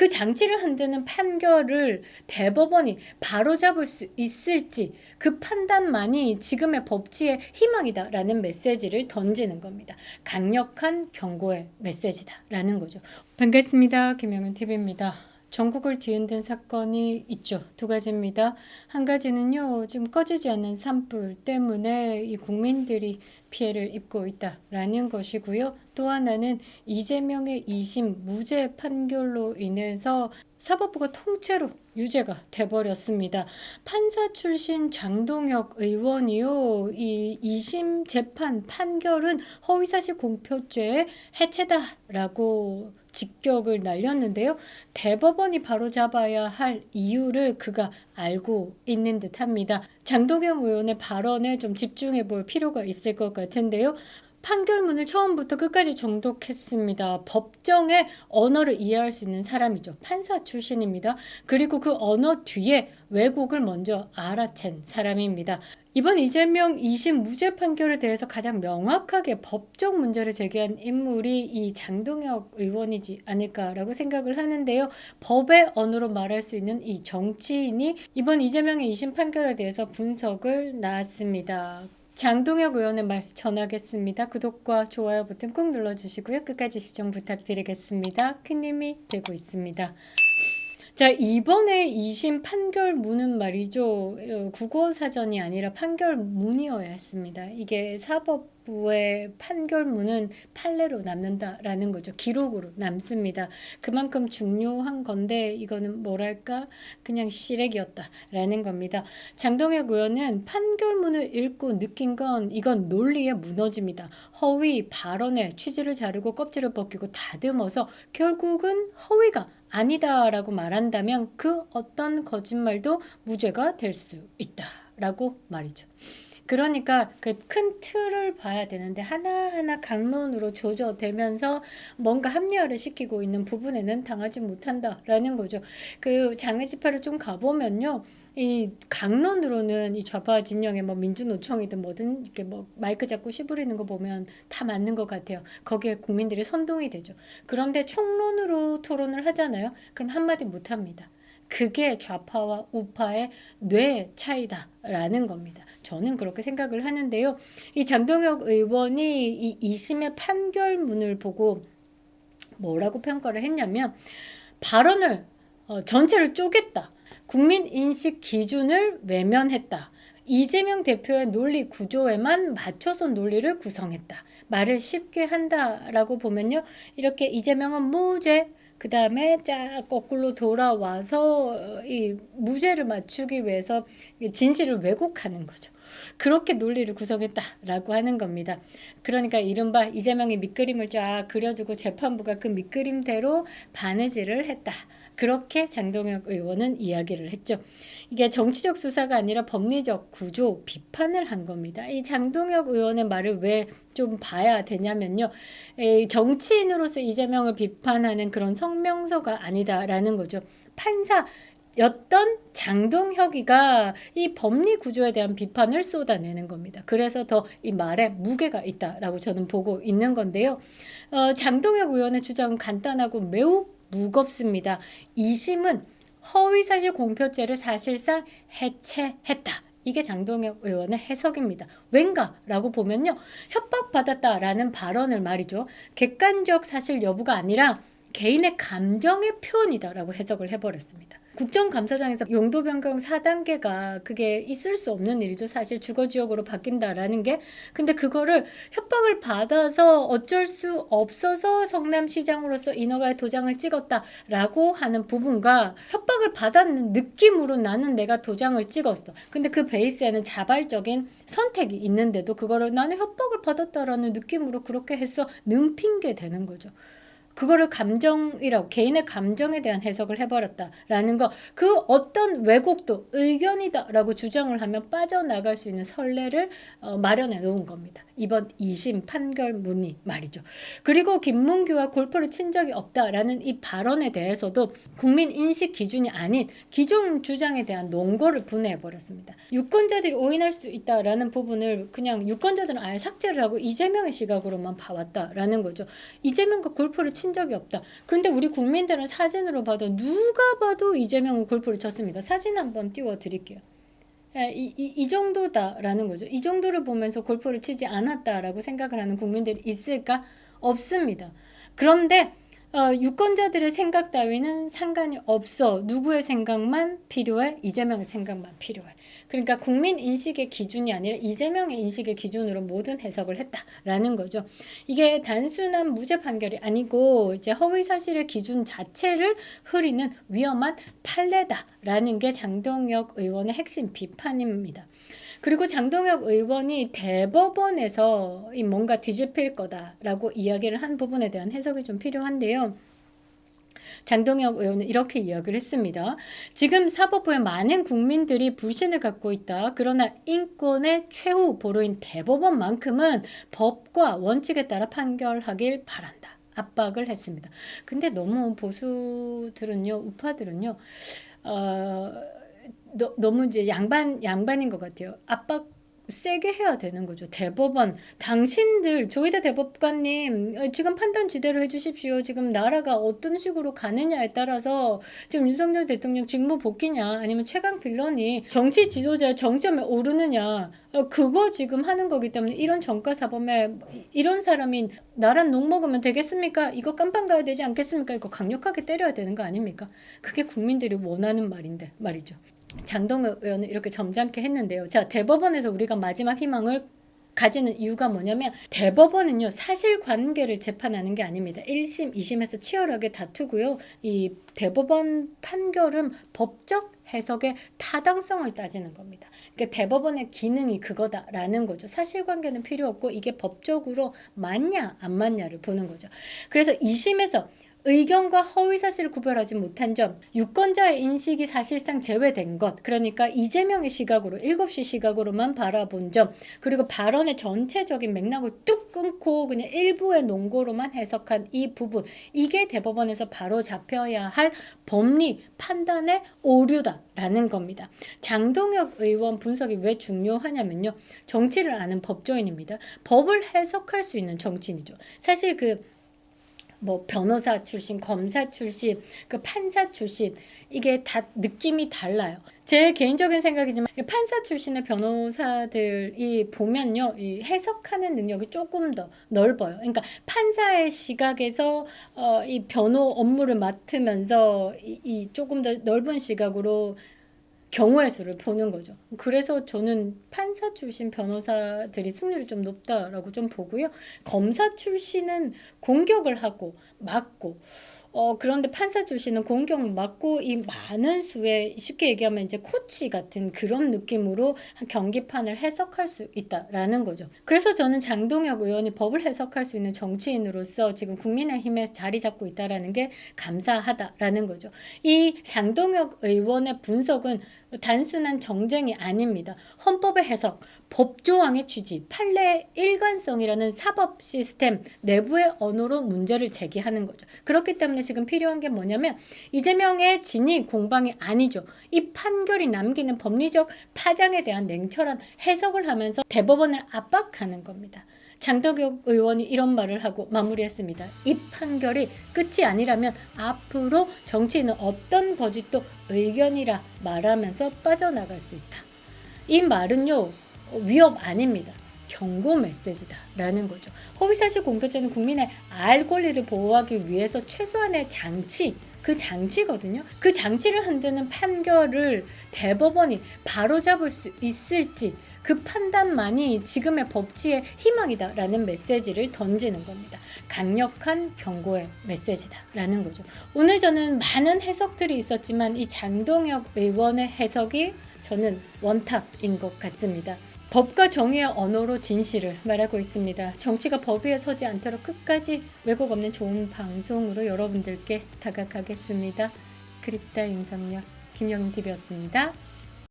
그 장치를 흔드는 판결을 대법원이 바로잡을 수 있을지 그 판단만이 지금의 법치의 희망이다라는 메시지를 던지는 겁니다. 강력한 경고의 메시지다라는 거죠. 반갑습니다. 김영은 TV입니다. 전국을 뒤흔든 사건이 있죠. 두 가지입니다. 한 가지는요, 지금 꺼지지 않는 산불 때문에 이 국민들이 피해를 입고 있다라는 것이고요. 또 하나는 이재명의 2심 무죄 판결로 인해서 사법부가 통째로 유죄가 돼버렸습니다. 판사 출신 장동혁 의원이요, 이 2심 재판 판결은 허위사실 공표죄의 해체다라고 직격을 날렸는데요. 대법원이 바로잡아야 할 이유를 그가 알고 있는 듯합니다. 장동영 의원의 발언에 좀 집중해 볼 필요가 있을 것 같은데요. 판결문을 처음부터 끝까지 정독했습니다. 법정의 언어를 이해할 수 있는 사람이죠. 판사 출신입니다. 그리고 그 언어 뒤에 왜곡을 먼저 알아챈 사람입니다. 이번 이재명 2심 무죄 판결에 대해서 가장 명확하게 법적 문제를 제기한 인물이 이 장동혁 의원이지 않을까라고 생각을 하는데요. 법의 언어로 말할 수 있는 이 정치인이 이번 이재명의 2심 판결에 대해서 분석을 놨습니다. 장동혁 의원의 말 전하겠습니다. 구독과 좋아요 버튼 꼭 눌러주시고요. 끝까지 시청 부탁드리겠습니다. 큰 힘이 되고 있습니다. 자, 이번에 2심 판결문은 말이죠. 국어사전이 아니라 판결문이어야 했습니다. 이게 사법부의 판결문은 판례로 남는다라는 거죠. 기록으로 남습니다. 그만큼 중요한 건데 이거는 뭐랄까 그냥 시래기였다라는 겁니다. 장동혁 의원은 판결문을 읽고 느낀 건 이건 논리의 무너짐이다. 허위 발언의 취지를 자르고 껍질을 벗기고 다듬어서 결국은 허위가 아니다라고 말한다면 그 어떤 거짓말도 무죄가 될 수 있다라고 말이죠. 그러니까 그 큰 틀을 봐야 되는데 하나하나 강론으로 조져대면서 뭔가 합리화를 시키고 있는 부분에는 당하지 못한다라는 거죠. 그 장외 집회를 좀 가보면요. 이 강론으로는 이 좌파 진영의 뭐 민주노총이든 뭐든 이렇게 뭐 마이크 잡고 시부리는 거 보면 다 맞는 것 같아요. 거기에 국민들이 선동이 되죠. 그런데 총론으로 토론을 하잖아요. 그럼 한마디 못 합니다. 그게 좌파와 우파의 뇌 차이다라는 겁니다. 저는 그렇게 생각을 하는데요. 이 장동혁 의원이 이 2심의 판결문을 보고 뭐라고 평가를 했냐면 발언을 전체를 쪼갰다. 국민 인식 기준을 외면했다. 이재명 대표의 논리 구조에만 맞춰서 논리를 구성했다. 말을 쉽게 한다라고 보면요. 이렇게 이재명은 무죄, 그 다음에 쫙 거꾸로 돌아와서 이 무죄를 맞추기 위해서 진실을 왜곡하는 거죠. 그렇게 논리를 구성했다라고 하는 겁니다. 그러니까 이른바 이재명이 밑그림을 쫙 그려주고 재판부가 그 밑그림대로 바느질을 했다. 그렇게 장동혁 의원은 이야기를 했죠. 이게 정치적 수사가 아니라 법리적 구조 비판을 한 겁니다. 이 장동혁 의원의 말을 왜 좀 봐야 되냐면요. 정치인으로서 이재명을 비판하는 그런 성명서가 아니다라는 거죠. 판사였던 장동혁이가 이 법리 구조에 대한 비판을 쏟아내는 겁니다. 그래서 더 이 말에 무게가 있다라고 저는 보고 있는 건데요. 장동혁 의원의 주장은 간단하고 매우 무겁습니다. 2심은 허위사실 공표죄를 사실상 해체했다. 이게 장동혁 의원의 해석입니다. 왠가라고 보면요. 협박받았다라는 발언을 말이죠. 객관적 사실 여부가 아니라 개인의 감정의 표현이다라고 해석을 해버렸습니다. 국정감사장에서 용도 변경 4단계가 그게 있을 수 없는 일이죠. 사실 주거지역으로 바뀐다라는 게. 근데 그거를 협박을 받아서 어쩔 수 없어서 성남시장으로서 인허가의 도장을 찍었다라고 하는 부분과 협박을 받았는 느낌으로 나는 내가 도장을 찍었어. 근데 그 베이스에는 자발적인 선택이 있는데도 그거를 나는 협박을 받았다라는 느낌으로 그렇게 해서 는 핑계 되는 거죠. 그거를 감정이라고 개인의 감정에 대한 해석을 해버렸다라는 거 그 어떤 왜곡도 의견이다라고 주장을 하면 빠져나갈 수 있는 선례를 마련해 놓은 겁니다. 이번 2심 판결문이 말이죠. 그리고 김문규와 골프를 친 적이 없다라는 이 발언에 대해서도 국민 인식 기준이 아닌 기존 주장에 대한 논거를 분해해버렸습니다. 유권자들이 오인할 수 있다라는 부분을 그냥 유권자들은 아예 삭제를 하고 이재명의 시각으로만 봐왔다라는 거죠. 이재명과 골프를 친 친 적이 없다. 근데 우리 국민들은 사진으로 봐도 누가 봐도 이재명은 골프를 쳤습니다. 사진 한번 띄워 드릴게요. 이 정도다라는 거죠. 이 정도를 보면서 골프를 치지 않았다라고 생각을 하는 국민들이 있을까? 없습니다. 그런데 유권자들의 생각 따위는 상관이 없어. 누구의 생각만 필요해? 이재명의 생각만 필요해. 그러니까 국민 인식의 기준이 아니라 이재명의 인식의 기준으로 모든 해석을 했다라는 거죠. 이게 단순한 무죄 판결이 아니고 이제 허위 사실의 기준 자체를 흐리는 위험한 판례다라는 게 장동혁 의원의 핵심 비판입니다. 그리고 장동혁 의원이 대법원에서 뭔가 뒤집힐 거다라고 이야기를 한 부분에 대한 해석이 좀 필요한데요. 장동혁 의원은 이렇게 이야기를 했습니다. 지금 사법부에 많은 국민들이 불신을 갖고 있다. 그러나 인권의 최후 보루인 대법원만큼은 법과 원칙에 따라 판결하길 바란다. 압박을 했습니다. 근데 너무 보수들은요, 우파들은요, 너무 이제 양반인 것 같아요. 압박 세게 해야 되는 거죠. 대법원, 당신들, 조희대 대법관님, 지금 판단 제대로 해주십시오. 지금 나라가 어떤 식으로 가느냐에 따라서 지금 윤석열 대통령 직무 복귀냐, 아니면 최강 빌런이 정치 지도자의 정점에 오르느냐, 그거 지금 하는 거기 때문에 이런 정가사범에 이런 사람이 나란 녹 먹으면 되겠습니까? 이거 깜빵 가야 되지 않겠습니까? 이거 강력하게 때려야 되는 거 아닙니까? 그게 국민들이 원하는 말이죠. 장동혁 의원은 이렇게 점잖게 했는데요. 자, 대법원에서 우리가 마지막 희망을 가지는 이유가 뭐냐면 대법원은요, 사실관계를 재판하는 게 아닙니다. 1심, 2심에서 치열하게 다투고요. 이 대법원 판결은 법적 해석의 타당성을 따지는 겁니다. 그러니까 대법원의 기능이 그거다라는 거죠. 사실관계는 필요 없고 이게 법적으로 맞냐 안 맞냐를 보는 거죠. 그래서 2심에서 의견과 허위사실을 구별하지 못한 점, 유권자의 인식이 사실상 제외된 것, 그러니까 이재명의 시각으로 7시 시각으로만 바라본 점, 그리고 발언의 전체적인 맥락을 뚝 끊고 그냥 일부의 논거로만 해석한 이 부분, 이게 대법원에서 바로 잡혀야 할 법리 판단의 오류다라는 겁니다. 장동혁 의원 분석이 왜 중요하냐면요, 정치를 아는 법조인입니다. 법을 해석할 수 있는 정치인이죠. 사실 변호사 출신, 검사 출신, 판사 출신, 이게 다 느낌이 달라요. 제 개인적인 생각이지만 판사 출신의 변호사들이 보면요, 이 해석하는 능력이 조금 더 넓어요. 그러니까 판사의 시각에서 이 변호 업무를 맡으면서 이 조금 더 넓은 시각으로 경우의 수를 보는 거죠. 그래서 저는 판사 출신 변호사들이 승률이 좀 높다라고 좀 보고요. 검사 출신은 공격을 하고 맞고, 그런데 판사 출신은 공격을 맞고 이 많은 수의, 쉽게 얘기하면 이제 코치 같은 그런 느낌으로 경기판을 해석할 수 있다라는 거죠. 그래서 저는 장동혁 의원이 법을 해석할 수 있는 정치인으로서 지금 국민의힘에 자리 잡고 있다라는 게 감사하다라는 거죠. 이 장동혁 의원의 분석은 단순한 정쟁이 아닙니다. 헌법의 해석, 법조항의 취지, 판례의 일관성이라는 사법 시스템 내부의 언어로 문제를 제기하는 거죠. 그렇기 때문에 지금 필요한 게 뭐냐면 이재명의 진위 공방이 아니죠. 이 판결이 남기는 법리적 파장에 대한 냉철한 해석을 하면서 대법원을 압박하는 겁니다. 장동혁 의원이 이런 말을 하고 마무리했습니다. 이 판결이 끝이 아니라면 앞으로 정치인은 어떤 거짓도 의견이라 말하면서 빠져나갈 수 있다. 이 말은요, 위협 아닙니다. 경고 메시지다라는 거죠. 허위사실 공표죄는 국민의 알 권리를 보호하기 위해서 최소한의 장치, 그 장치거든요. 그 장치를 흔드는 판결을 대법원이 바로잡을 수 있을지, 그 판단만이 지금의 법치의 희망이다라는 메시지를 던지는 겁니다. 강력한 경고의 메시지다라는 거죠. 오늘 저는 많은 해석들이 있었지만 이 장동혁 의원의 해석이 저는 원탑인 것 같습니다. 법과 정의의 언어로 진실을 말하고 있습니다. 정치가 법 위에 서지 않도록 끝까지 왜곡 없는 좋은 방송으로 여러분들께 다가가겠습니다. 그립다 윤석열, 김영인TV였습니다.